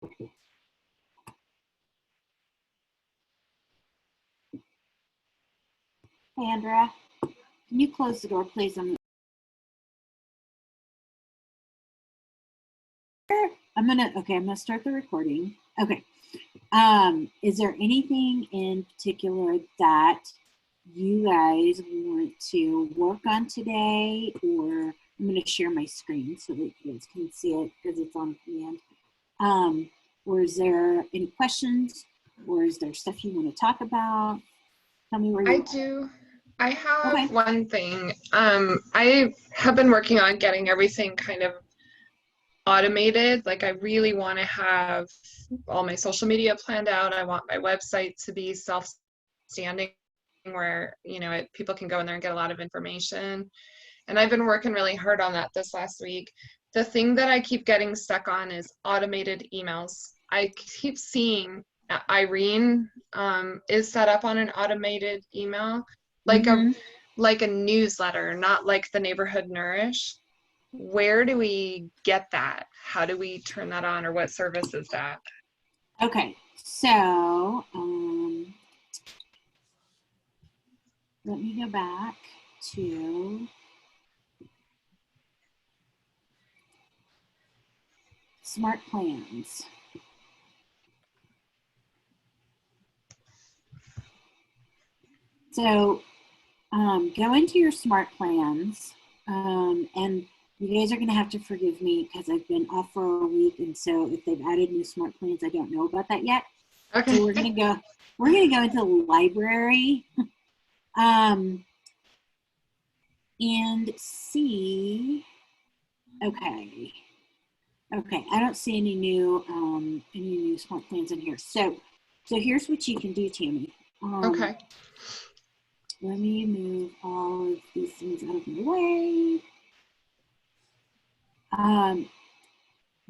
Hey, Andrea, can you close the door, please? I'm gonna start the recording. Okay. Is there anything in particular that you guys want to work on today? Or I'm gonna share my screen so that you guys can see it because it's on command. Or is there any questions? Or is there stuff you want to talk about? Tell me where you are. I have one thing. I have been working on getting everything kind of automated. Like I really want to have all my social media planned out. I want my website to be self-standing where, people can go in there and get a lot of information. And I've been working really hard on that this last week. The thing that I keep getting stuck on is automated emails. I keep seeing Irene is set up on an automated email, like a newsletter, not like the Neighborhood Nourish. Where do we get that? How do we turn that on, or what service is that? Okay, so let me go back to Smart Plans. So go into your Smart Plans, and you guys are going to have to forgive me because I've been off for a week, and so if they've added new Smart Plans, I don't know about that yet. Okay. So we're going to go into the library and see. Okay, I don't see any new Smart Plans in here. So here's what you can do, Tammy. Okay. Let me move all of these things out of the way.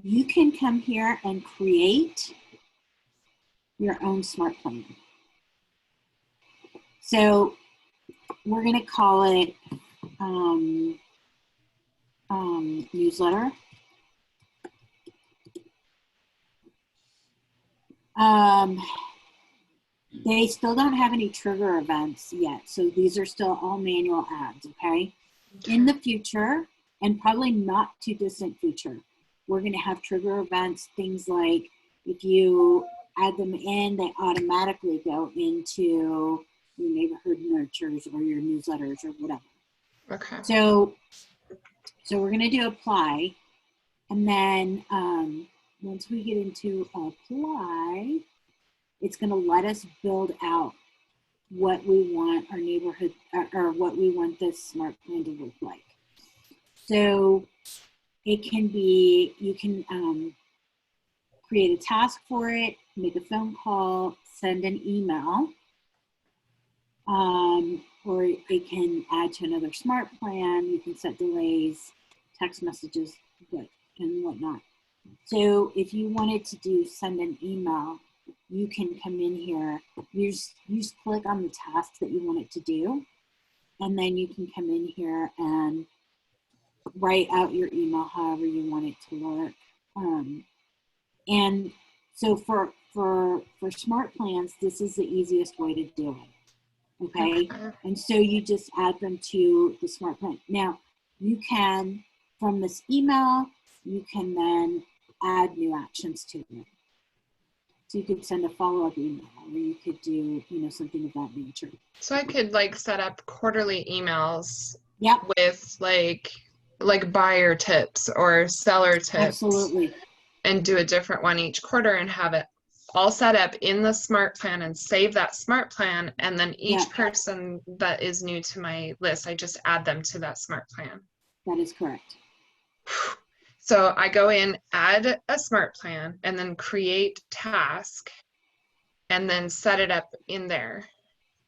You can come here and create your own Smart Plan. So we're going to call it newsletter. They still don't have any trigger events yet, so these are still all manual ads, okay? In the future, and probably not too distant future, we're going to have trigger events, things like if you add them in, they automatically go into your Neighborhood Nurtures or your newsletters or whatever. Okay. So we're going to do apply, and then once we get into apply, it's going to let us build out what we want our neighborhood or what we want this Smart Plan to look like. So it can be, you can create a task for it, make a phone call, send an email, or it can add to another Smart Plan. You can set delays, text messages, and whatnot. So if you wanted to do send an email, you can come in here, you just click on the task that you want it to do, and then you can come in here and write out your email however you want it to work. And so for Smart Plans, this is the easiest way to do it. Okay? And so you just add them to the Smart Plan. Now, you can, from this email, you can then add new actions to it. So you could send a follow-up email, or you could do, something of that nature. So I could set up quarterly emails. Yep. With like buyer tips or seller tips. Absolutely. And do a different one each quarter and have it all set up in the Smart Plan and save that Smart Plan. And then each person that is new to my list, I just add them to that Smart Plan. That is correct. So I go in, add a Smart Plan, and then create task, and then set it up in there.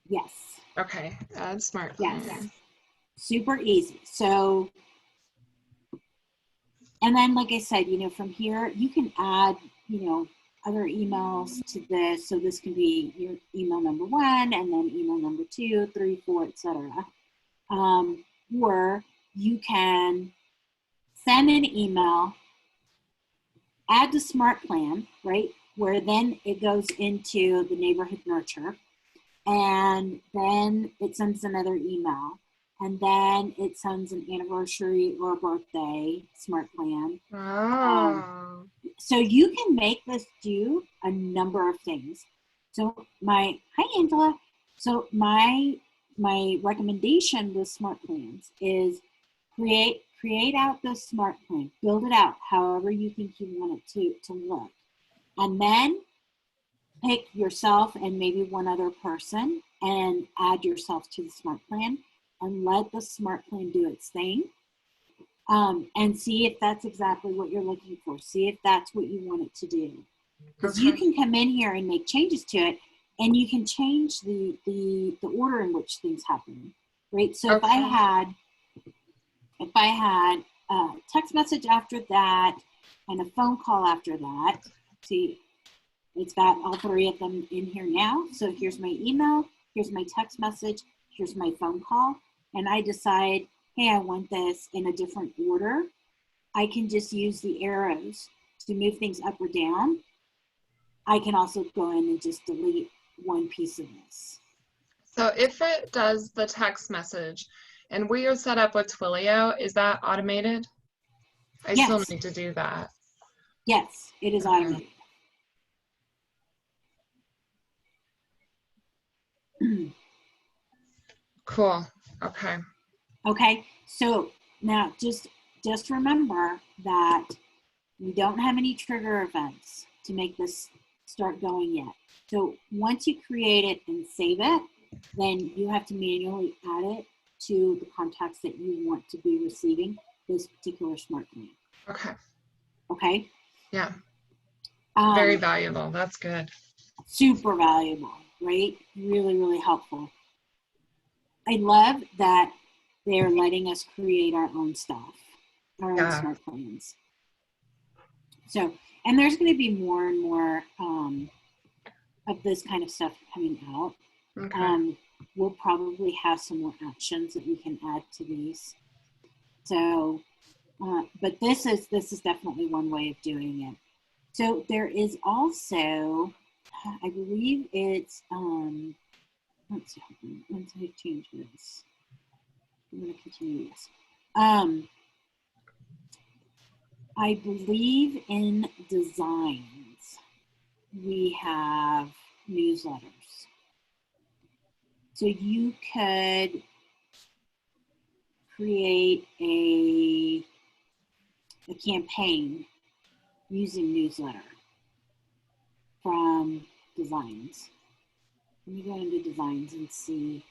Yes. Okay, add Smart Plan. Yes. Super easy. So, and then like I said, from here, you can add, other emails to this. So this can be your email number 1, and then email number 2, 3, 4, etc. Or you can send an email add the smart plan, right? Where then it goes into the neighborhood nurture, and then it sends another email, and then it sends an anniversary or birthday smart plan. Oh. So you can make this do a number of things. So hi Angela. So my recommendation with smart plans is create out the smart plan, build it out however you think you want it to look, and then pick yourself and maybe one other person and add yourself to the smart plan and let the smart plan do its thing, and see if that's exactly what you're looking for. See if that's what you want it to do. Because you can come in here and make changes to it, and you can change the order in which things happen, right? So if I had a text message after that and a phone call after that, see, it's got all three of them in here now. So here's my email, here's my text message, here's my phone call, and I decide, hey, I want this in a different order. I can just use the arrows to move things up or down. I can also go in and just delete one piece of this. So if it does the text message and we are set up with Twilio, is that automated? I Yes. still need to do that. Yes, it is automated. Cool. Okay. Okay. So now just remember that we don't have any trigger events to make this start going yet. So once you create it and save it, then you have to manually add it to the contacts that you want to be receiving this particular smart plan. Okay. Okay. Yeah. Very valuable. That's good. Super valuable, right? Really, really helpful. I love that they're letting us create our own stuff, our own smart plans. So, and there's going to be more and more of this kind of stuff coming out. Okay. We'll probably have some more actions that we can add to these. So, but this is definitely one way of doing it. So there is also, I believe it's, let's see, once I change this, I'm going to continue this. I believe in designs, we have newsletters. So you could create a campaign using newsletter from designs. Let me go into designs and see.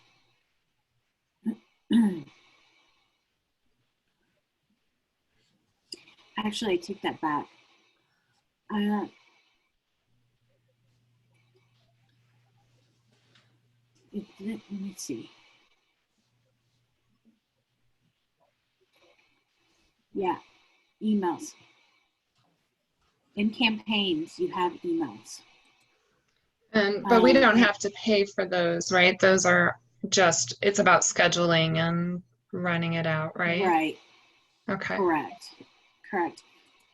Actually, I take that back. Let me see. Yeah, emails. In campaigns, you have emails. But we don't have to pay for those, right? Those are just, it's about scheduling and running it out, right? Right. Okay. Correct.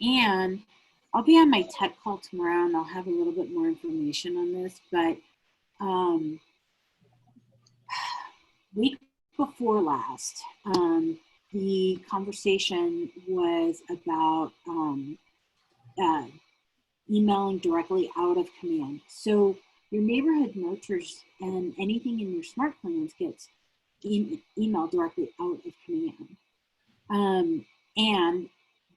And I'll be on my tech call tomorrow and I'll have a little bit more information on this, but week before last, the conversation was about emailing directly out of command. So your neighborhood nurtures and anything in your smart plans gets emailed directly out of command. And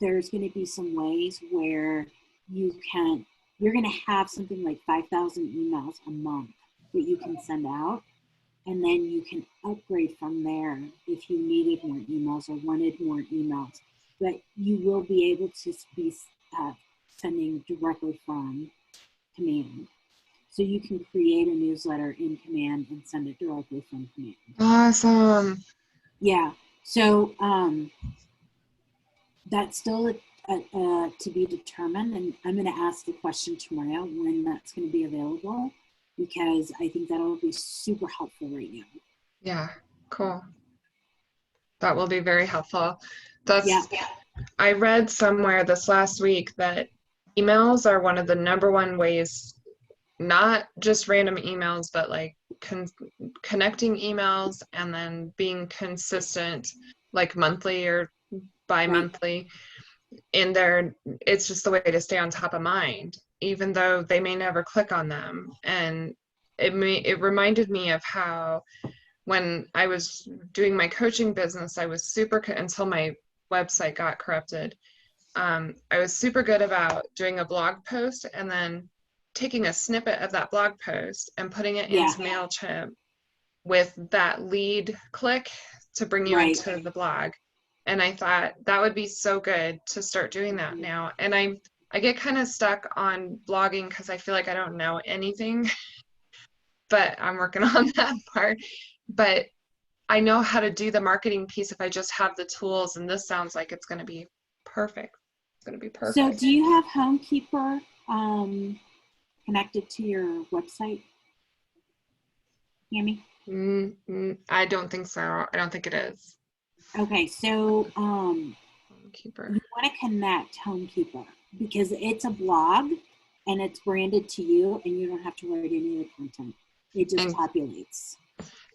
there's going to be some ways where you're going to have something like 5,000 emails a month that you can send out. And then you can upgrade from there if you needed more emails or wanted more emails. But you will be able to be sending directly from command. So you can create a newsletter in command and send it directly from command. Awesome. Yeah. So that's still to be determined. And I'm going to ask the question tomorrow when that's going to be available, because I think that'll be super helpful right now. Yeah, cool. That will be very helpful. I read somewhere this last week that emails are one of the number one ways, not just random emails, but like connecting emails and then being consistent, like monthly or bi-monthly in there. It's just the way to stay on top of mind, even though they may never click on them. And it reminded me of how when I was doing my coaching business, I was super, until my website got corrupted, I was super good about doing a blog post and then taking a snippet of that blog post and putting it into MailChimp with that lead click to bring you into the blog. And I thought that would be so good to start doing that now. And I get kind of stuck on blogging because I feel like I don't know anything, but I'm working on that part. But I know how to do the marketing piece if I just have the tools, and this sounds like it's going to be perfect. It's going to be perfect. So do you have Homekeeper connected to your website, Tammy? I don't think so. I don't think it is. Okay, so Homekeeper. you want to connect Homekeeper because it's a blog and it's branded to you, and you don't have to write any of the content. It just populates.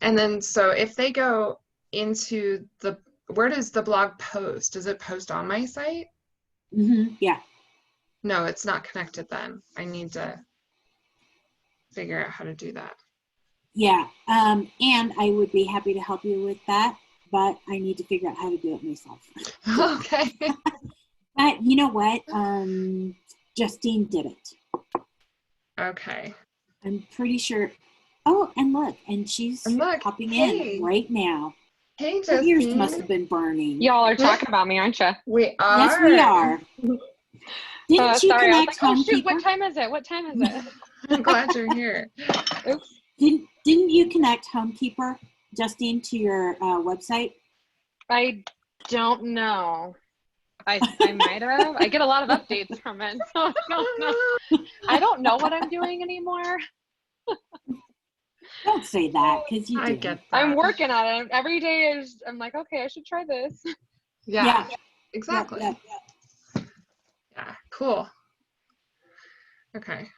And then, so if they go into where does the blog post? Does it post on my site? Yeah. No, it's not connected then. I need to figure out how to do that. Yeah, and I would be happy to help you with that, but I need to figure out how to do it myself. Okay. But you know what? Justine did it. Okay. I'm pretty sure. Oh, and look, and she's popping in right now. Hey, Justine. Her ears must have been burning. Y'all are talking about me, aren't you? We are. Yes, we are. Didn't you sorry, connect I was like, oh, shoot, Homekeeper? what time is it? What time is it? I'm glad you're here. Oops. Didn't you connect Homekeeper, Justine, to your website? I don't know. I might have. I get a lot of updates from it, so I don't know. I don't know what I'm doing anymore. Don't say that, because you do. I get that. I'm working on it. Every day I'm like, okay, I should try this. Yeah. Exactly. Yeah. Cool. Okay.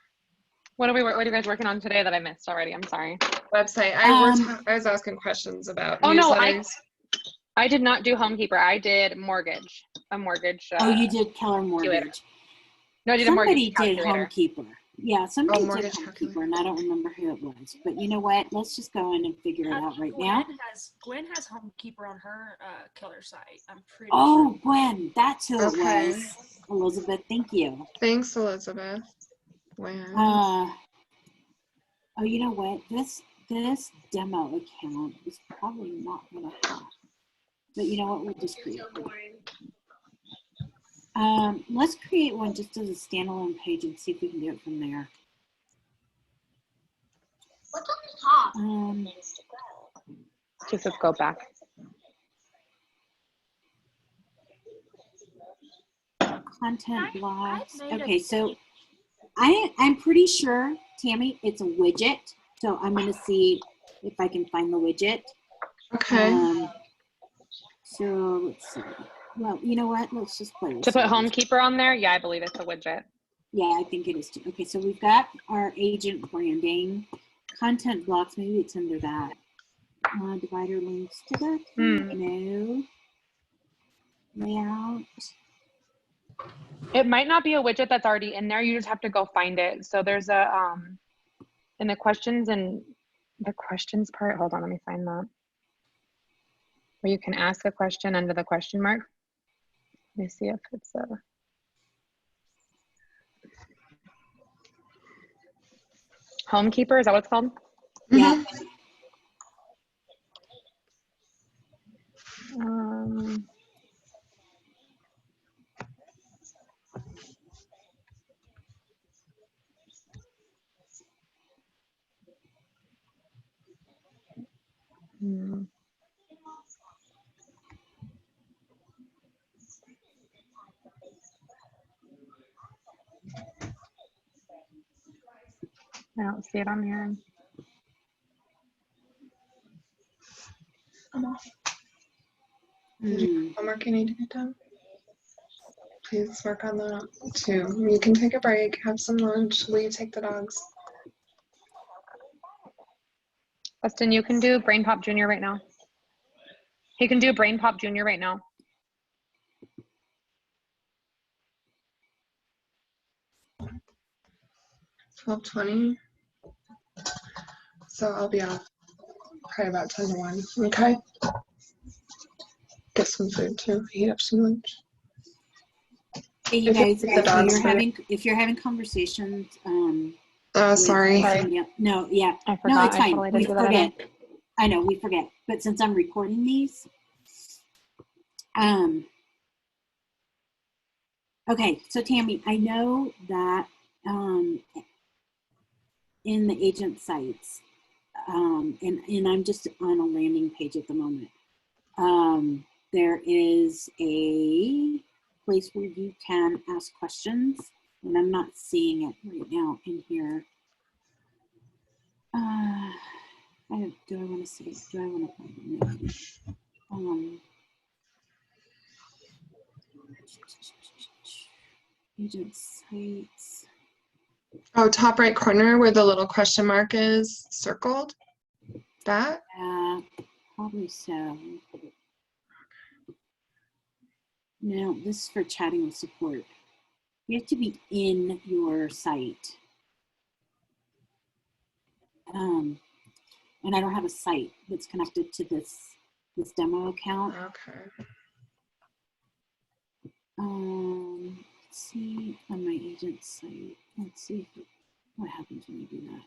What are you guys working on today that I missed already? I'm sorry. Website. I was asking questions about newsletters. No, I did not do Homekeeper. I did mortgage. A mortgage. Oh, you did Keller Mortgage. No, I did Somebody a mortgage did Homekeeper. Yeah, somebody did Homekeeper, calculator. and I don't remember who it was. But you know what? Let's just go in and figure it out right now. Gwen has Homekeeper on her Keller site. I'm pretty sure. Oh, Gwen, that's who it was. Elizabeth, thank you. Thanks, Elizabeth. Gwen. Oh, you know what? This demo account is probably not going to have. But you know what? We'll just create one. Let's create one just as a standalone page and see if we can do it from there. What's on the top? Just let's go back. Content blogs. Okay, so I'm pretty sure, Tammy, it's a widget. So I'm going to see if I can find the widget. Okay. So let's see. Well, you know what? Let's just play with To put Homekeeper on there? Yeah, I believe it's a widget. Yeah, I think it is too. Okay, so we've got our agent branding. Content blocks, maybe it's under that. Divider links to that. No. Layout. It might not be a widget that's already in there. You just have to go find it. So there's a, in the questions part, hold on, let me find that. Where you can ask a question under the question mark. Let me see if it's a. Homekeeper, is that what it's called? Yeah. I don't see it on here. Homework you need to get done? Please work on that too. You can take a break, have some lunch. Will you take the dogs? Justin, you can do Brain Pop Junior right now. He can do Brain Pop Junior right now. 12:20. So I'll be off probably about 10 to 1. Okay. Get some food too. Heat up some lunch. Hey, you guys, if you're having conversations, sorry. No, yeah. I forgot. No, it's fine. Totally We didn't do that forget. again. I know, we forget. But since I'm recording these, okay, so Tammy, I know that in the agent sites, and I'm just on a landing page at the moment, there is a place where you can ask questions, and I'm not seeing it right now in here. Do I want to say it? Do I want to find it? Agent sites. Oh, top right corner where the little question mark is circled? That? Probably so. No, this is for chatting with support. You have to be in your site. And I don't have a site that's connected to this demo account. Okay. Let's see on my agent site. Let's see what happens when you do that.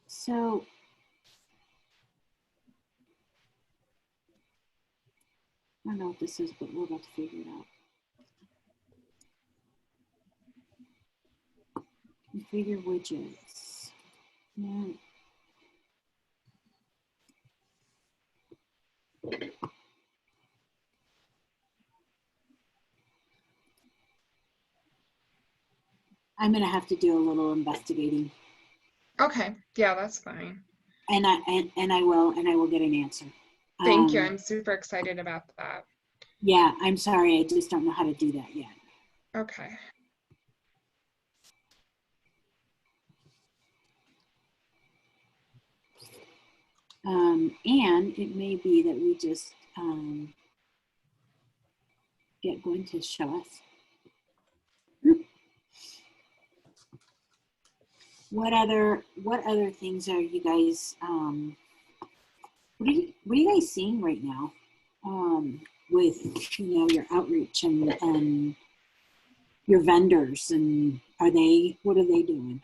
So I don't know what this is, but we're about to figure it out. Configure widgets. Yeah. I'm gonna have to do a little investigating. Okay. Yeah, that's fine. And I will get an answer. Thank you. I'm super excited about that. Yeah, I'm sorry. I just don't know how to do that yet. Okay. And it may be that we just get going to show us. What other things are you guys, what are you guys seeing right now with, your outreach and your vendors, and what are they doing?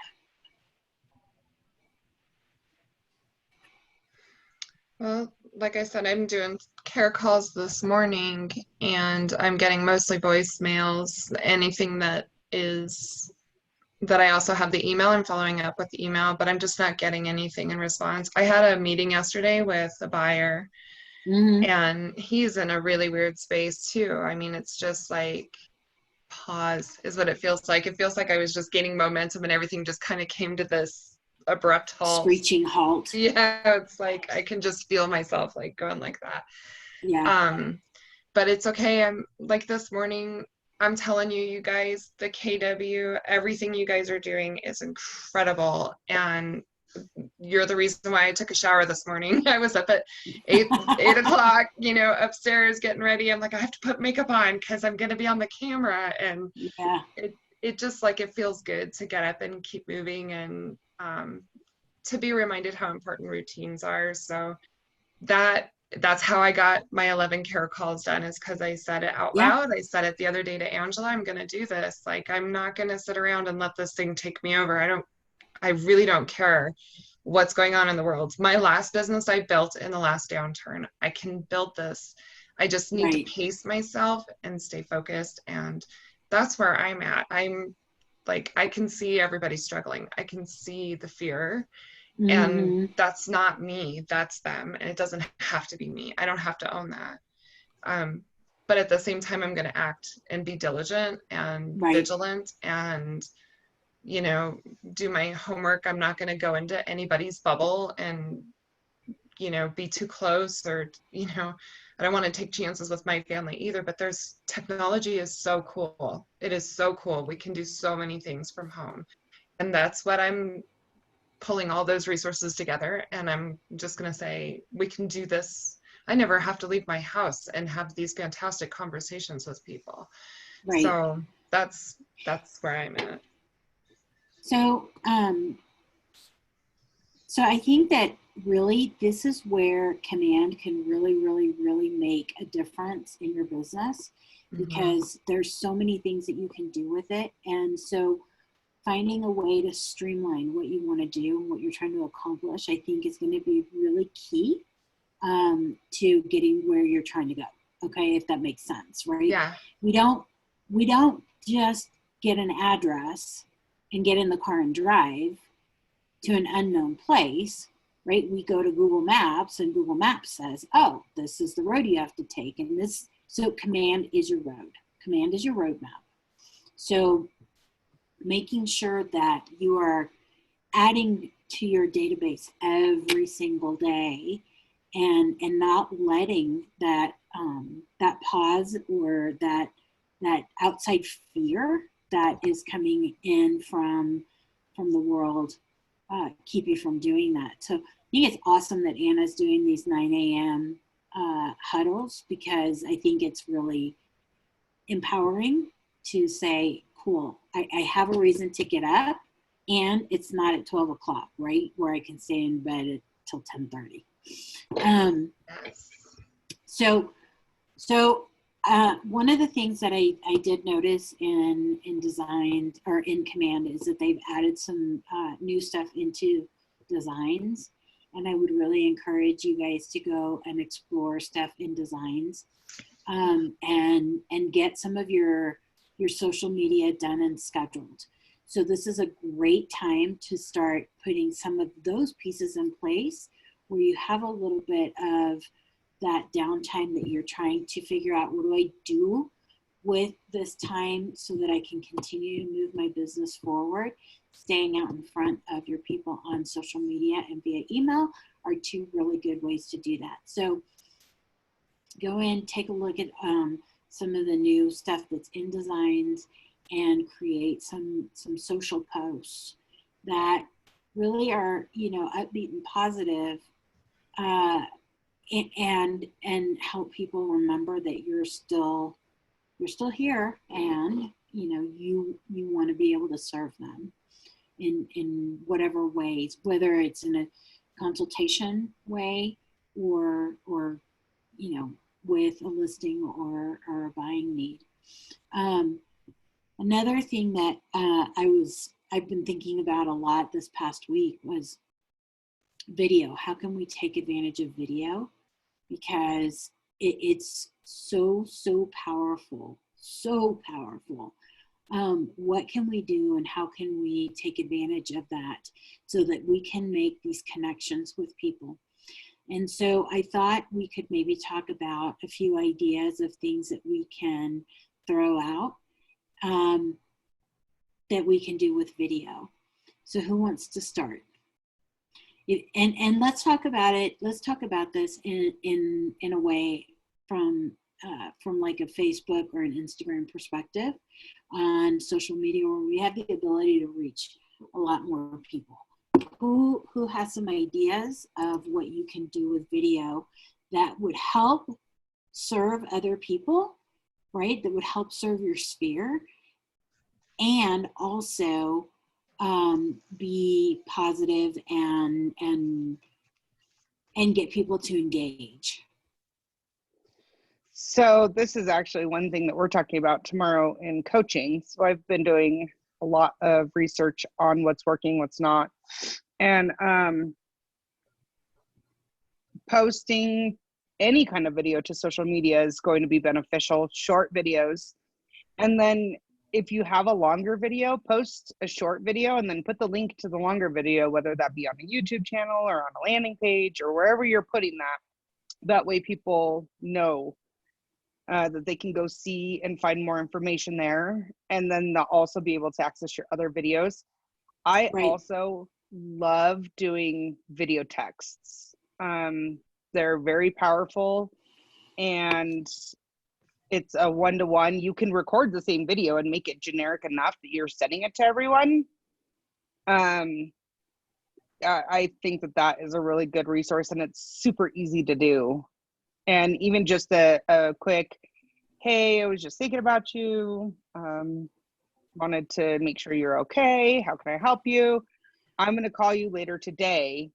Well, like I said, I'm doing care calls this morning and I'm getting mostly voicemails. Anything that I also have the email, I'm following up with the email, but I'm just not getting anything in response. I had a meeting yesterday with a buyer and he's in a really weird space too. I mean, it's just like pause is what it feels like. It feels like I was just gaining momentum and everything just kind of came to this abrupt halt. Screeching halt. Yeah, it's like I can just feel myself like going like that. Yeah. But it's okay. I'm like this morning, I'm telling you guys, the KW, everything you guys are doing is incredible. And you're the reason why I took a shower this morning. I was up at 8 o'clock, upstairs getting ready. I'm like, I have to put makeup on because I'm going to be on the camera. And yeah, it just like, it feels good to get up and keep moving and to be reminded how important routines are. So that's how I got my 11 care calls done, is because I said it out loud. I said it the other day to Angela, I'm going to do this. Like, I'm not going to sit around and let this thing take me over. I really don't care. what's going on in the world. My last business I built in the last downturn. I can build this. I just need to pace myself and stay focused. And that's where I'm at. I'm like, I can see everybody struggling. I can see the fear. And that's not me, that's them. And it doesn't have to be me. I don't have to own that. But at the same time, I'm going to act and be diligent and vigilant and, you know, do my homework. I'm not going to go into anybody's bubble and, you know, be too close, or, you know, I don't want to take chances with my family either. But technology is so cool. It is so cool. We can do so many things from home. And that's what I'm pulling all those resources together. And I'm just going to say, we can do this. I never have to leave my house and have these fantastic conversations with people. So that's where I'm at. So, so I think that really this is where Command can really, really, really make a difference in your business, because there's so many things that you can do with it. And so finding a way to streamline what you want to do and what you're trying to accomplish, I think is going to be really key to getting where you're trying to go. Okay, if that makes sense, right? Yeah. We don't just get an address and get in the car and drive to an unknown place, right? We go to Google Maps, and Google Maps says, oh, this is the road you have to take. And so Command is your road. Command is your roadmap. So making sure that you are adding to your database every single day, and not letting that that pause or that outside fear that is coming in from the world keep you from doing that. So I think it's awesome that Anna's doing these 9 a.m. Huddles, because I think it's really empowering to say, cool, I have a reason to get up, and it's not at 12 o'clock, right? Where I can stay in bed till 10:30. So one of the things that I did notice in design, or in Command, is that they've added some new stuff into designs. And I would really encourage you guys to go and explore stuff in designs, and get some of your social media done and scheduled. So this is a great time to start putting some of those pieces in place, where you have a little bit of that downtime that you're trying to figure out, what do I do with this time so that I can continue to move my business forward. Staying out in front of your people on social media and via email are two really good ways to do that. So go in, take a look at some of the new stuff that's in designs, and create some social posts that really are, you know, upbeat and positive, and help people remember that you're still here, and you know, you want to be able to serve them in whatever ways, whether it's in a consultation way, or you know, with a listing or a buying need. Another thing that I've been thinking about a lot this past week was video. How can we take advantage of video? Because it's so powerful, so powerful. What can we do, and how can we take advantage of that so that we can make these connections with people? And so I thought we could maybe talk about a few ideas of things that we can throw out, that we can do with video. So who wants to start? And let's talk about it. Let's talk about this in a way from like a Facebook or an Instagram perspective on social media, where we have the ability to reach a lot more people. Who has some ideas of what you can do with video that would help serve other people, right? That would help serve your sphere, and also be positive and get people to engage. So this is actually one thing that we're talking about tomorrow in coaching. So I've been doing a lot of research on what's working, what's not. And posting any kind of video to social media is going to be beneficial, short videos. And then if you have a longer video, post a short video and then put the link to the longer video, whether that be on a YouTube channel or on a landing page or wherever you're putting that. That way people know that they can go see and find more information there. And then they'll also be able to access your other videos. I also love doing video texts. They're very powerful, and it's a one-to-one. You can record the same video and make it generic enough that you're sending it to everyone. I think that is a really good resource, and it's super easy to do. And even just a quick, hey, I was just thinking about you. Wanted to make sure you're okay. How can I help you? I'm going to call you later today.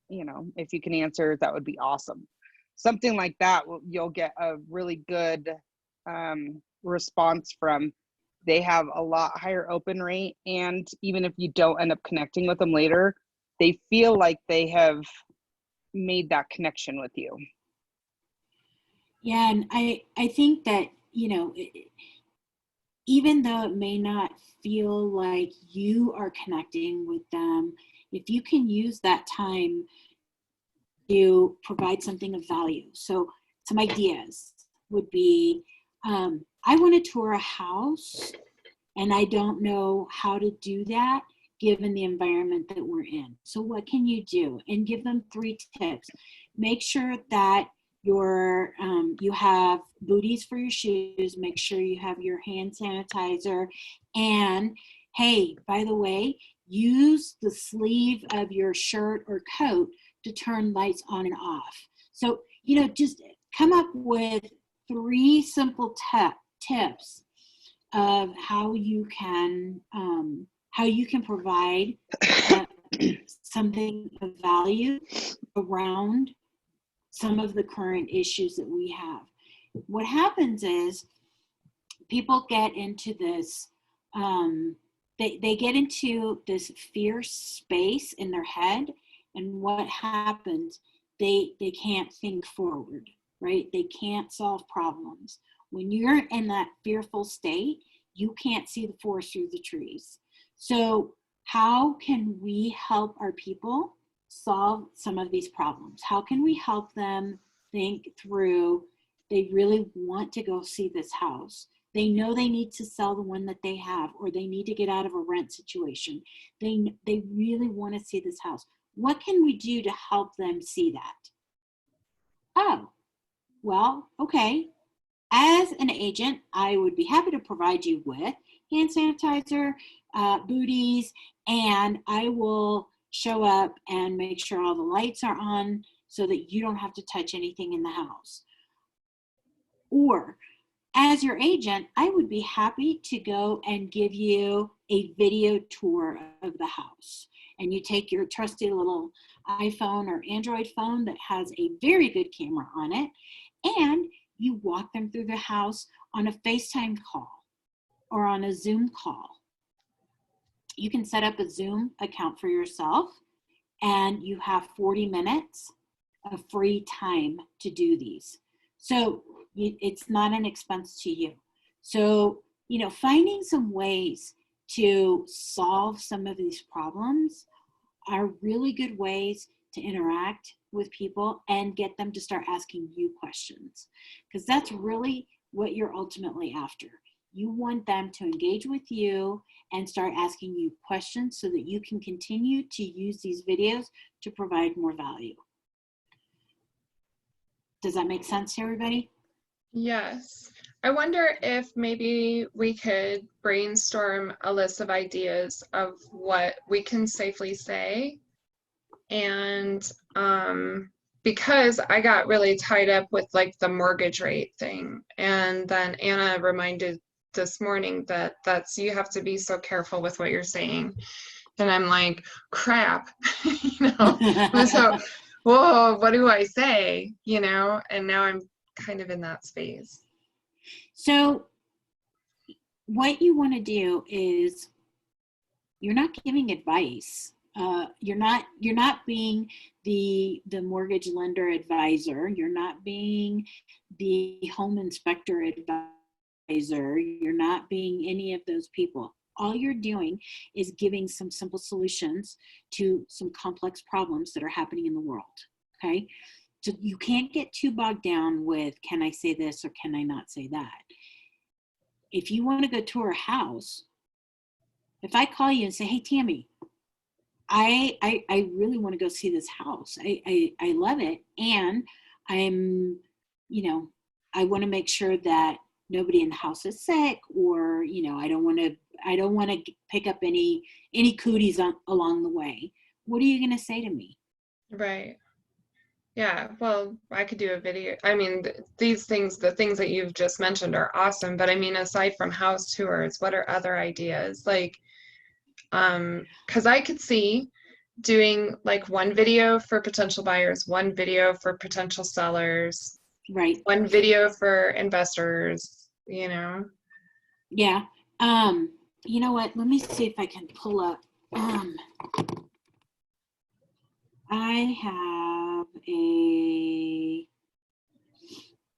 You know, if you can answer, that would be awesome. Something like that, you'll get a really good response from. They have a lot higher open rate, and even if you don't end up connecting with them later, they feel like they have made that connection with you. Yeah, and I think that, you know, even though it may not feel like you are connecting with them, if you can use that time to provide something of value. So some ideas would be, I want to tour a house and I don't know how to do that given the environment that we're in. So what can you do? And give them 3 tips. Make sure that you have booties for your shoes. Make sure you have your hand sanitizer. And hey, by the way, use the sleeve of your shirt or coat to turn lights on and off. So, you know, just come up with 3 simple tips of how you can provide something of value around some of the current issues that we have. What happens is people get into this, they get into this fear space in their head, and what happens, they can't think forward, right? They can't solve problems. When you're in that fearful state, you can't see the forest through the trees. So how can we help our people solve some of these problems? How can we help them think through, they really want to go see this house. They know they need to sell the one that they have, or they need to get out of a rent situation. They really want to see this house. What can we do to help them see that? Oh, well, okay. As an agent, I would be happy to provide you with hand sanitizer, booties, and I will show up and make sure all the lights are on so that you don't have to touch anything in the house. Or as your agent, I would be happy to go and give you a video tour of the house. And you take your trusty little iPhone or Android phone that has a very good camera on it, and you walk them through the house on a FaceTime call or on a Zoom call. You can set up a Zoom account for yourself, and you have 40 minutes of free time to do these. So it's not an expense to you. So, you know, finding some ways to solve some of these problems are really good ways to interact with people and get them to start asking you questions, because that's really what you're ultimately after. You want them to engage with you and start asking you questions so that you can continue to use these videos to provide more value. Does that make sense to everybody? Yes. I wonder if maybe we could brainstorm a list of ideas of what we can safely say. And because I got really tied up with like the mortgage rate thing, and then Anna reminded this morning that you have to be so careful with what you're saying. And I'm like, crap, you know, so, whoa, what do I say, you know? And now I'm kind of in that space. So what you want to do is, you're not giving advice You're not being the mortgage lender advisor. You're not being the home inspector advisor. You're not being any of those people. All you're doing is giving some simple solutions to some complex problems that are happening in the world. Okay. So you can't get too bogged down with, can I say this or can I not say that? If you want to go tour a house, if I call you and say, hey, Tammy, I really want to go see this house. I love it. And I'm, I want to make sure that nobody in the house is sick, or, I don't want to pick up any cooties along the way. What are you going to say to me? Right. Yeah, well, I could do a video. I mean, these things, the things that you've just mentioned are awesome. But I mean, aside from house tours, what are other ideas? Like, because I could see doing like one video for potential buyers, one video for potential sellers, right? One video for investors, Yeah. You know what? Let me see if I can pull up. I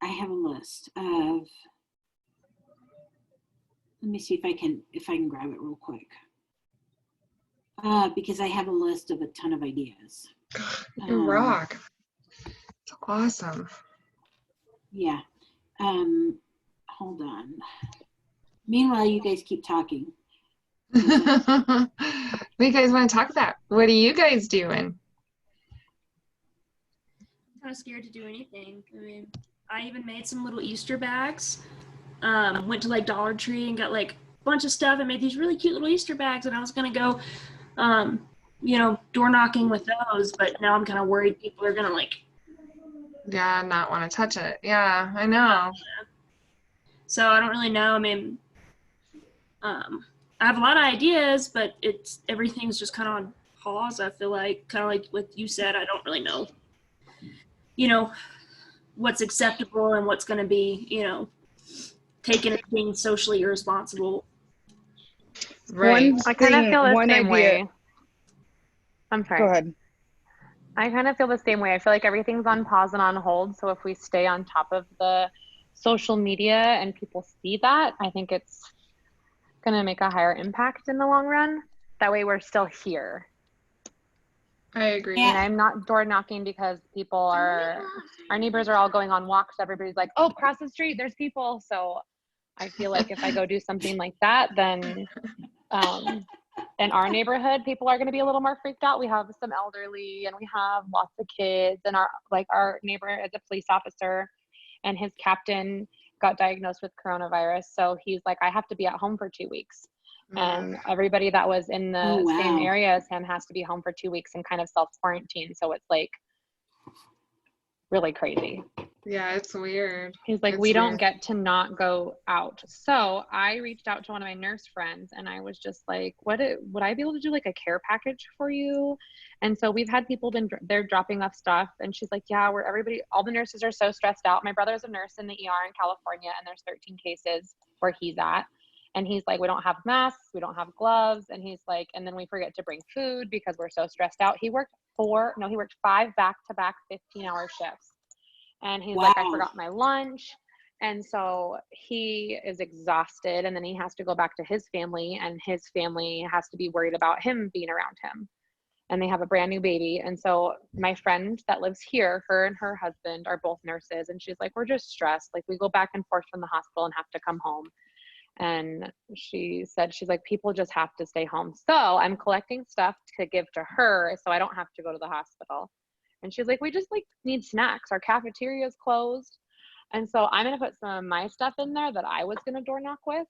have a list of, let me see if I can grab it real quick. Because I have a list of a ton of ideas. You rock. It's awesome. Yeah. Hold on. Meanwhile, you guys keep talking. What do you guys want to talk about? What are you guys doing? I'm kind of scared to do anything. I mean, I even made some little Easter bags. Went to like Dollar Tree and got like a bunch of stuff and made these really cute little Easter bags, and I was gonna go door knocking with those, but now I'm kind of worried people are gonna not want to touch it. Yeah, I know. So I don't really know. I mean, I have a lot of ideas, but everything's just kind of on pause. I feel like, kind of like what you said, I don't really know, what's acceptable and what's going to be, taken as being socially irresponsible. Right. I kind of feel the same way. I'm sorry. Go ahead. I kind of feel the same way. I feel like everything's on pause and on hold. So if we stay on top of the social media and people see that, I think it's going to make a higher impact in the long run. That way we're still here. I agree. And I'm not door knocking because our neighbors are all going on walks. Everybody's like, oh, cross the street, there's people. So I feel like if I go do something like that, then in our neighborhood, people are going to be a little more freaked out. We have some elderly and we have lots of kids, and our neighbor is a police officer, and his captain got diagnosed with coronavirus. So he's like, I have to be at home for 2 weeks. And everybody that was in the same area as him has to be home for 2 weeks and kind of self-quarantine. So it's like really crazy. Yeah, it's weird. He's like, we don't get to not go out. So I reached out to one of my nurse friends and I was just like, would I be able to do like a care package for you? And so we've had people they're dropping off stuff, and she's like, yeah, all the nurses are so stressed out. My brother's a nurse in the ER in California, and there's 13 cases where he's at. And he's like, we don't have masks, we don't have gloves. And he's like, and then we forget to bring food because we're so stressed out. He worked 5 back-to-back 15-hour shifts. And he's like, I forgot my lunch. And so he is exhausted. And then he has to go back to his family, and his family has to be worried about him being around him. And they have a brand new baby. And so my friend that lives here, her and her husband are both nurses. And she's like, we're just stressed. Like, we go back and forth from the hospital and have to come home. And she said, she's like, people just have to stay home. So I'm collecting stuff to give to her so I don't have to go to the hospital. And she's like, we just need snacks. Our cafeteria is closed. And so I'm going to put some of my stuff in there that I was going to door knock with.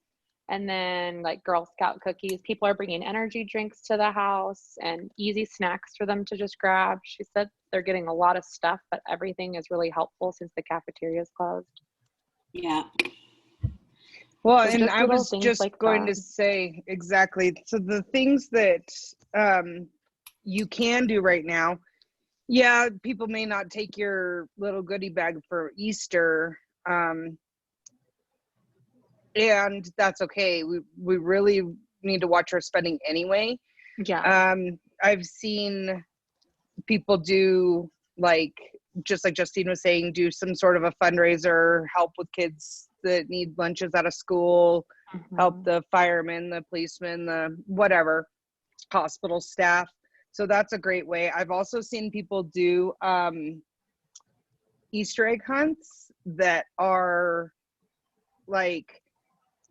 And then like Girl Scout cookies. People are bringing energy drinks to the house and easy snacks for them to just grab. She said they're getting a lot of stuff, but everything is really helpful since the cafeteria is closed. Yeah. Well, and I was just going to say exactly. So the things that you can do right now, yeah, people may not take your little goodie bag for Easter, and that's okay. We really need to watch our spending anyway. Yeah. I've seen people do, like, just like Justine was saying, do some sort of a fundraiser, help with kids that need lunches out of school, help the firemen, the policemen, the whatever, hospital staff. So that's a great way. I've also seen people do Easter egg hunts that are like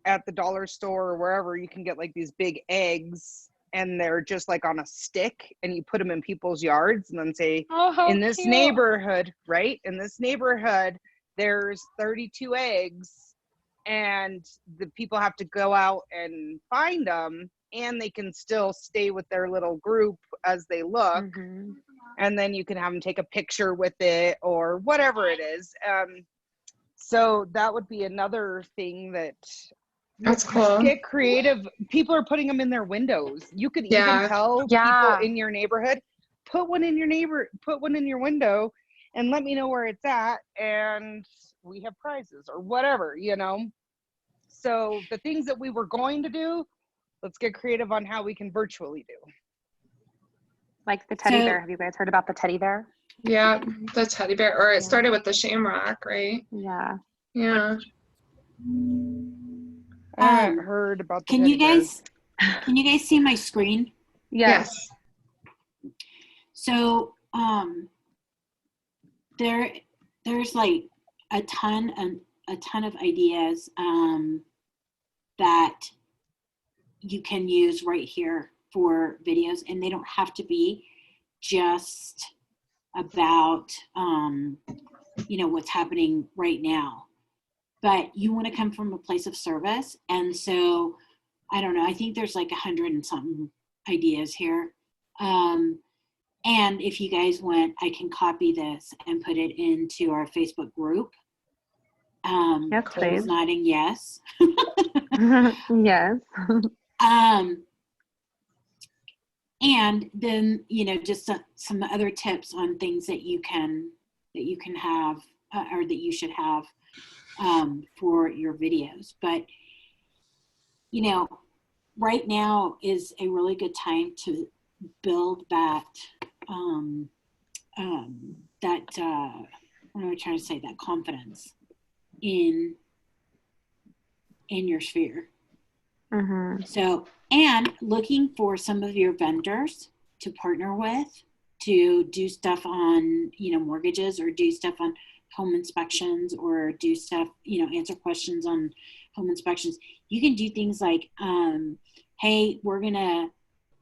at the dollar store or wherever. You can get like these big eggs, and they're just like on a stick, and you put them in people's yards and then say, Oh, how in this cute. neighborhood, right? In this neighborhood, there's 32 eggs, and the people have to go out and find them, and they can still stay with their little group as they look. And then you can have them take a picture with it or whatever it is. So that would be another thing that, That's cool. get creative. People are putting them in their windows. You could even tell people in your neighborhood, put one in your window and let me know where it's at, and we have prizes or whatever, you know. So the things that we were going to do, let's get creative on how we can virtually do. Like the teddy bear. Have you guys heard about the teddy bear? Yeah, the teddy bear, or it started with the shamrock, right? Yeah. Yeah. I haven't heard about the Can you guys see my screen? Yes. So there's like a ton of ideas that you can use right here for videos, and they don't have to be just about what's happening right now, but you want to come from a place of service. And so I don't know, I think there's like 100 and something ideas here. And if you guys want, I can copy this and put it into our Facebook group. Yes, please. Nodding yes. Yes. And then, just some other tips on things that you can have or that you should have for your videos. But, right now is a really good time to build that, what am I trying to say, that confidence in your sphere. So, and looking for some of your vendors to partner with to do stuff on, mortgages, or do stuff on home inspections, or do stuff, answer questions on home inspections. You can do things like, hey, we're gonna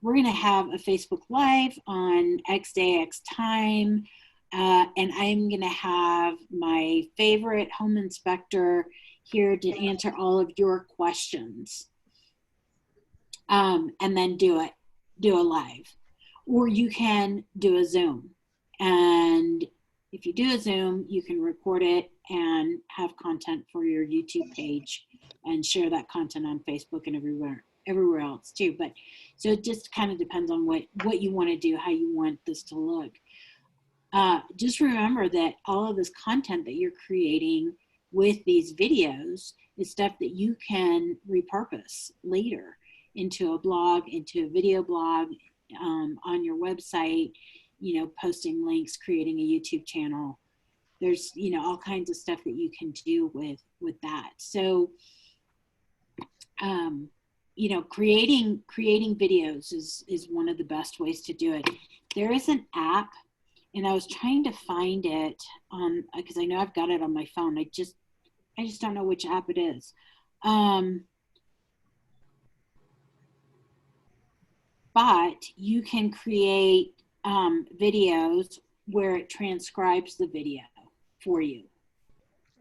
have a Facebook Live on X day, X time, and I'm gonna have my favorite home inspector here to answer all of your questions. And then do a live, or you can do a Zoom. And if you do a Zoom, you can record it and have content for your YouTube page and share that content on Facebook and everywhere else too. But so it just kind of depends on what you want to do, how you want this to look. Just remember that all of this content that you're creating with these videos is stuff that you can repurpose later into a blog, into a video blog, on your website, posting links, creating a YouTube channel. There's, all kinds of stuff that you can do with that. So, creating videos is one of the best ways to do it. There is an app, and I was trying to find it because I know I've got it on my phone. I just don't know which app it is. But you can create videos where it transcribes the video for you.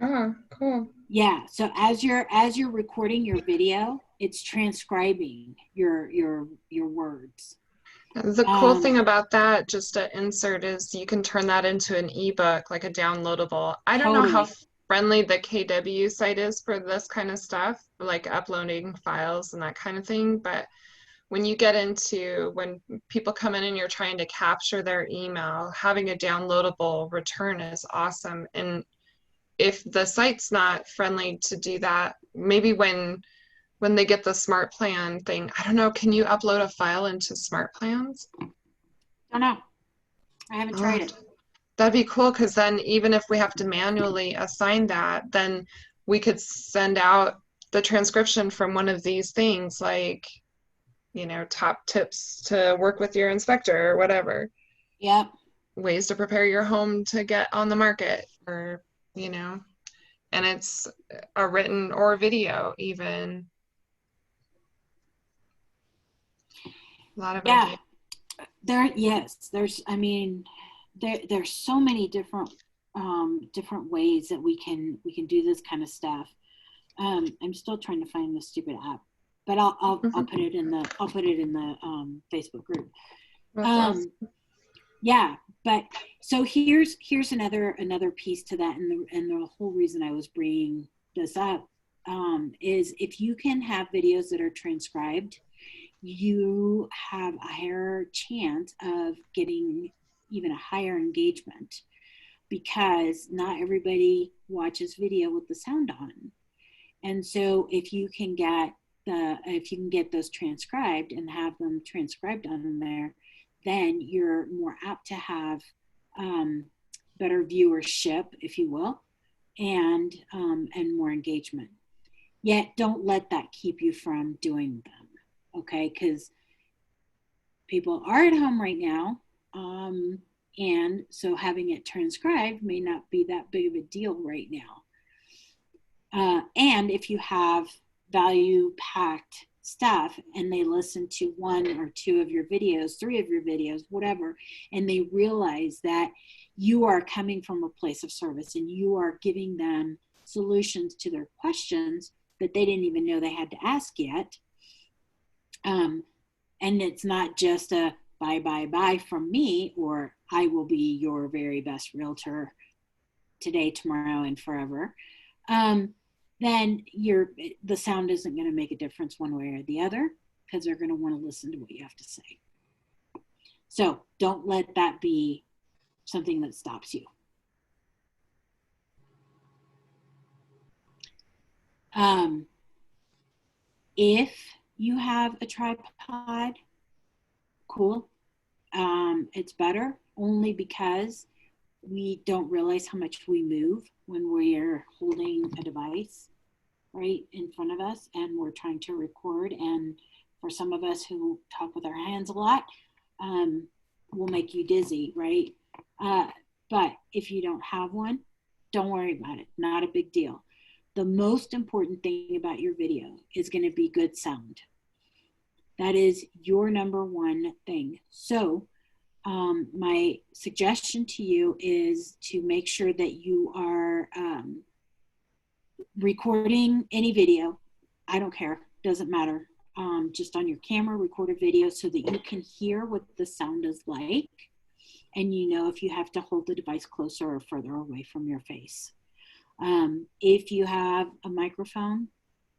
Oh, cool. Yeah. So as you're recording your video, it's transcribing your words. The cool thing about that, just to insert, is you can turn that into an ebook, like a downloadable. I don't know how friendly the KW site is for this kind of stuff, like uploading files and that kind of thing, but when you get into, when people come in and you're trying to capture their email, having a downloadable return is awesome. And if the site's not friendly to do that, maybe when they get the Smart Plan thing, I don't know, can you upload a file into Smart Plans? don't know. I haven't tried it. That'd be cool, because then even if we have to manually assign that, then we could send out the transcription from one of these things, like, you know, top tips to work with your inspector or whatever. Yep. Ways to prepare your home to get on the market, or, you know, and it's a written or video even. A lot of ideas. There's so many different ways that we can do this kind of stuff. I'm still trying to find the stupid app, but I'll put it in the Facebook group. Awesome. Yeah, but so here's another piece to that, and the whole reason I was bringing this up is if you can have videos that are transcribed, you have a higher chance of getting even a higher engagement, because not everybody watches video with the sound on. And so if you can get those transcribed and have them transcribed on there, then you're more apt to have better viewership, if you will, and more engagement. Yet don't let that keep you from doing them, okay? Because people are at home right now, and so having it transcribed may not be that big of a deal right now. And if you have value-packed stuff and they listen to 1 or 2 of your videos, 3 of your videos, whatever, and they realize that you are coming from a place of service and you are giving them solutions to their questions that they didn't even know they had to ask yet. And it's not just a bye from me, or I will be your very best realtor today, tomorrow, and forever. Then the sound isn't going to make a difference one way or the other, because they're going to want to listen to what you have to say. So don't let that be something that stops you. If you have a tripod, cool. It's better only because we don't realize how much we move when we're holding a device right in front of us and we're trying to record. And for some of us who talk with our hands a lot, will make you dizzy, right? But if you don't have one, don't worry about it. Not a big deal. The most important thing about your video is going to be good sound. That is your number one thing. So my suggestion to you is to make sure that you are recording any video. I don't care, doesn't matter. Just on your camera, record a video so that you can hear what the sound is like. And you know if you have to hold the device closer or further away from your face. If you have a microphone,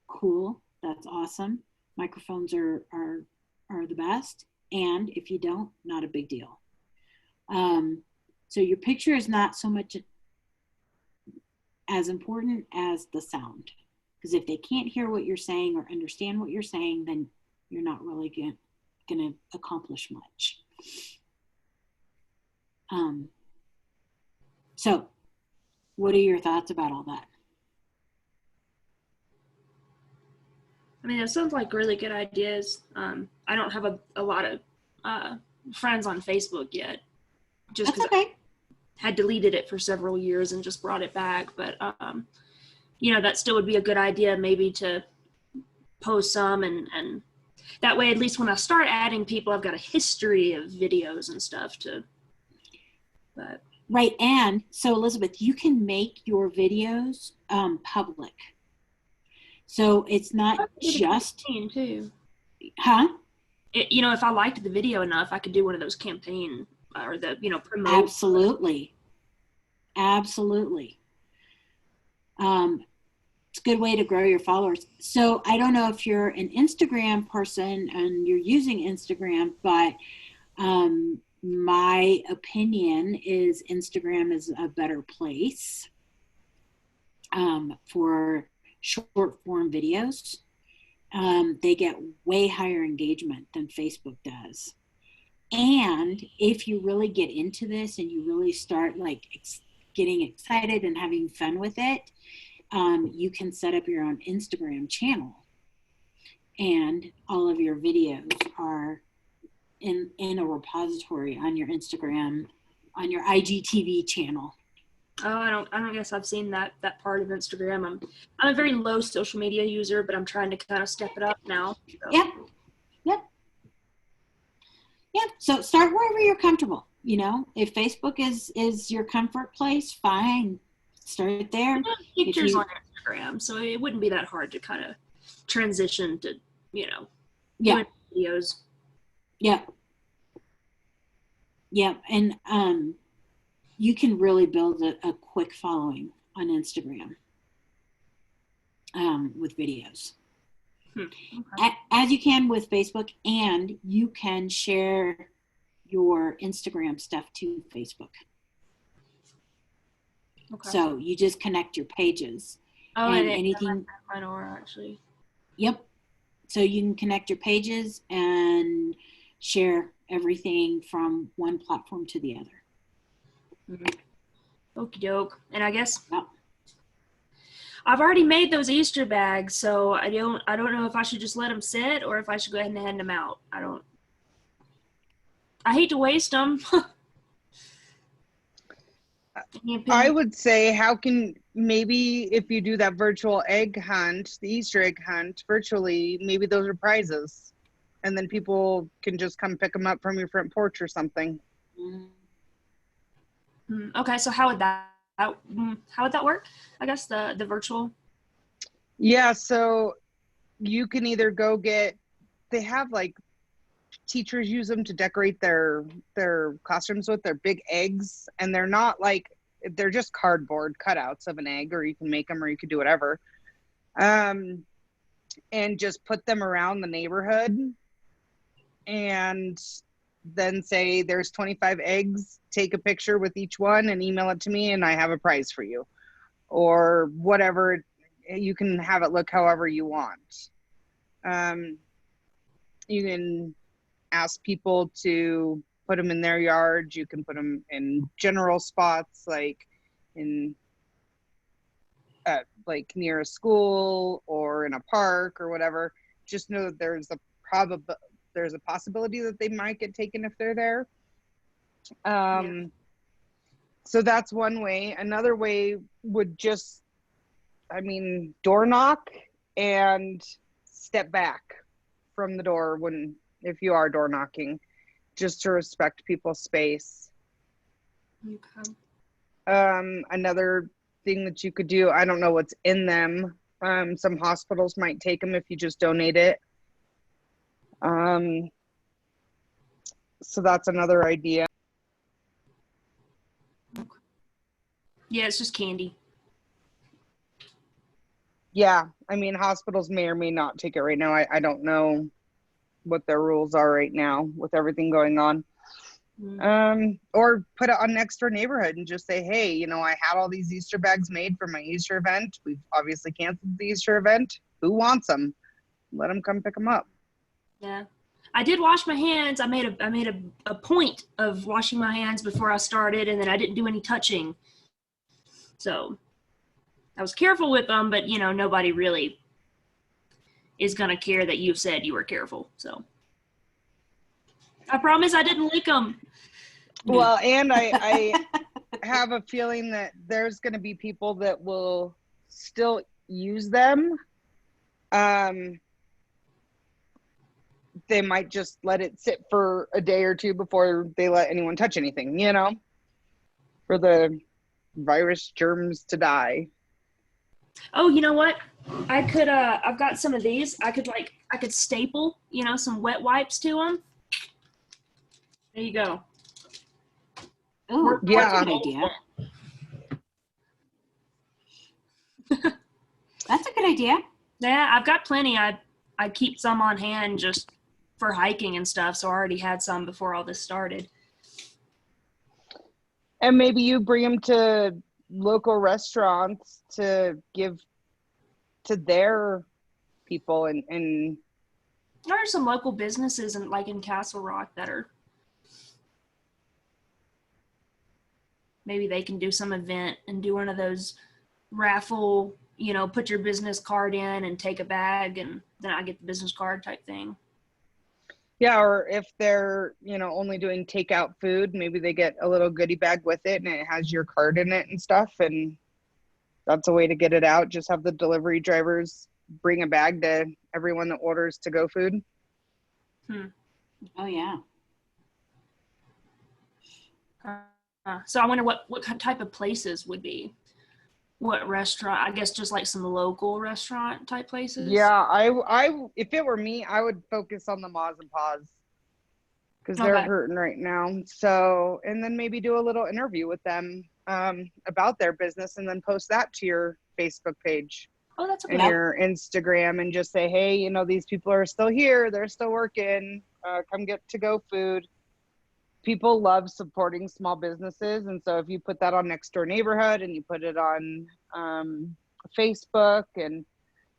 cool, that's awesome. Microphones are the best. And if you don't, not a big deal. So your picture is not so much as important as the sound. Because if they can't hear what you're saying or understand what you're saying, then you're not really going to accomplish much. So what are your thoughts about all that? I mean, it sounds like really good ideas. I don't have a lot of friends on Facebook yet, just because okay. I had deleted it for several years and just brought it back. But, you know, that still would be a good idea maybe to post some, and that way, at least when I start adding people, I've got a history of videos and stuff to, but. Right, and so Elizabeth, you can make your videos public. So it's not just too. Huh? You know, if I liked the video enough, I could do one of those campaign or the, you know, promote. Absolutely. Absolutely. It's a good way to grow your followers. So I don't know if you're an Instagram person and you're using Instagram, but my opinion is Instagram is a better place for short form videos. They get way higher engagement than Facebook does. And if you really get into this and you really start like getting excited and having fun with it, you can set up your own Instagram channel, and all of your videos are in a repository on your Instagram, on your IGTV channel. Oh, I don't guess I've seen that part of Instagram. I'm a very low social media user, but I'm trying to kind of step it up now. So. Yep. So start wherever you're comfortable. You know, if Facebook is your comfort place, fine. Start there. Pictures on Instagram, so it wouldn't be that hard to kind of transition to, doing videos. Yep. Yep. And you can really build a quick following on Instagram with videos. Okay. As you can with Facebook, and you can share your Instagram stuff to Facebook. Okay. So you just connect your pages. Oh, and anything. I know, actually. Yep. So you can connect your pages and share everything from one platform to the other. Mm-hmm. Okie doke. And I guess Yep. I've already made those Easter bags, so I don't know if I should just let them sit or if I should go ahead and hand them out. I hate to waste them. I would say, how can maybe if you do that virtual egg hunt, the Easter egg hunt virtually, maybe those are prizes, and then people can just come pick them up from your front porch or something. Okay, so how would that work? I guess the virtual. Yeah, so you can either go they have like teachers use them to decorate their classrooms with. Their big eggs, and they're not like, they're just cardboard cutouts of an egg, or you can make them, or you could do whatever, and just put them around the neighborhood, and then say there's 25 eggs, take a picture with each one and email it to me, and I have a prize for you, or whatever. You can have it look however you want. You can ask people to put them in their yards. You can put them in general spots, like in like near a school or in a park or whatever. Just know that there's a possibility that they might get taken if they're there. So that's one way. Another way would just, door knock and step back from the door if you are door knocking, just to respect people's space. Okay. Another thing that you could do, I don't know what's in them. Some hospitals might take them if you just donate it. So that's another idea. Yeah, it's just candy. Yeah, hospitals may or may not take it right now. I don't know what their rules are right now with everything going on. Or put it on next door neighborhood and just say, hey, I had all these Easter bags made for my Easter event. We've obviously canceled the Easter event. Who wants them? Let them come pick them up. Yeah. I did wash my hands. I made a point of washing my hands before I started, and then I didn't do any touching. So I was careful with them, but nobody really is going to care that you said you were careful. So I promise I didn't lick them. Well, and I have a feeling that there's going to be people that will still use them. They might just let it sit for a day or two before they let anyone touch anything, for the virus germs to die. Oh, you know what? I could, I've got some of these. I could staple, some wet wipes to them. There you go. Oh, yeah. That's a good idea. That's a good idea. Yeah, I've got plenty. I keep some on hand just for hiking and stuff, so I already had some before all this started. And maybe you bring them to local restaurants to give to their people, and there are some local businesses in Castle Rock that are maybe they can do some event and do one of those raffle, you know, put your business card in and take a bag and then I get the business card type thing. Yeah, or if they're, you know, only doing takeout food, maybe they get a little goodie bag with it and it has your card in it and stuff. And that's a way to get it out. Just have the delivery drivers bring a bag to everyone that orders to-go food. Oh, yeah. So I wonder what type of places would be. What restaurant? I guess just like some local restaurant type places. Yeah, I if it were me, I would focus on the Ma's and Pa's because they're Okay. hurting right now. So, and then maybe do a little interview with them about their business, and then post that to your Facebook page Oh, that's a and good. your Instagram, and just say, hey, you know, these people are still here. They're still working. Come get to-go food. People love supporting small businesses, and so if you put that on Next Door Neighborhood and you put it on Facebook, and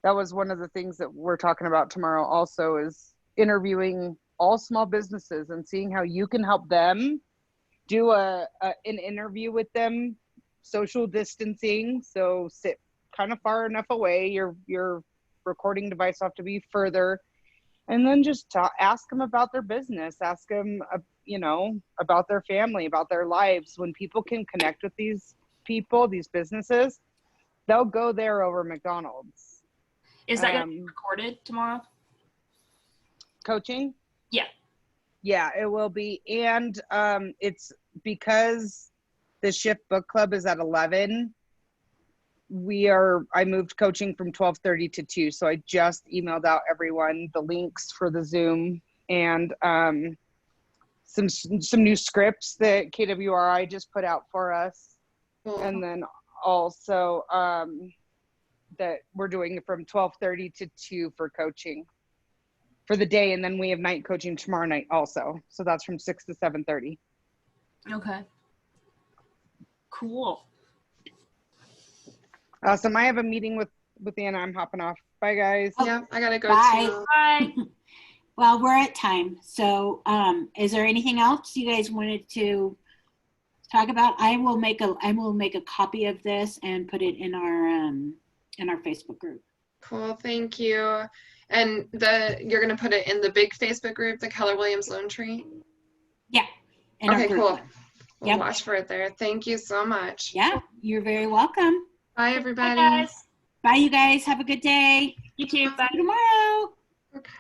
that was one of the things that we're talking about tomorrow also, is interviewing all small businesses and seeing how you can help them. Do an interview with them, social distancing, so sit kind of far enough away. Your recording device will have to be further, and then just ask them about their business. Ask them, you know, about their family, about their lives. When people can connect with these people, these businesses, they'll go there over McDonald's. Is that going to be recorded tomorrow? Coaching? Yeah. Yeah, it will be. And it's because the Shift Book Club is at 11. I moved coaching from 12:30 to 2. So I just emailed out everyone the links for the Zoom and some new scripts that KWRI just put out for us. Cool. And then also that we're doing from 12:30 to 2 for coaching for the day. And then we have night coaching tomorrow night also. So that's from 6 to 7:30. Okay. Cool. Awesome. I have a meeting with Anna. I'm hopping off. Bye, guys. Yeah, I gotta go Bye. too. Bye. Well, we're at time. So is there anything else you guys wanted to talk about? I will make a copy of this and put it in our Facebook group. Cool, thank you. And you're gonna put it in the big Facebook group, the Keller Williams Lone Tree? Yeah. In our Okay, group. cool. We'll Yep. watch for it there. Thank you so much. Yeah, you're very welcome. Bye, Bye, everybody. guys. Bye, you guys. Have a good day. You too. See Bye. you tomorrow. Okay.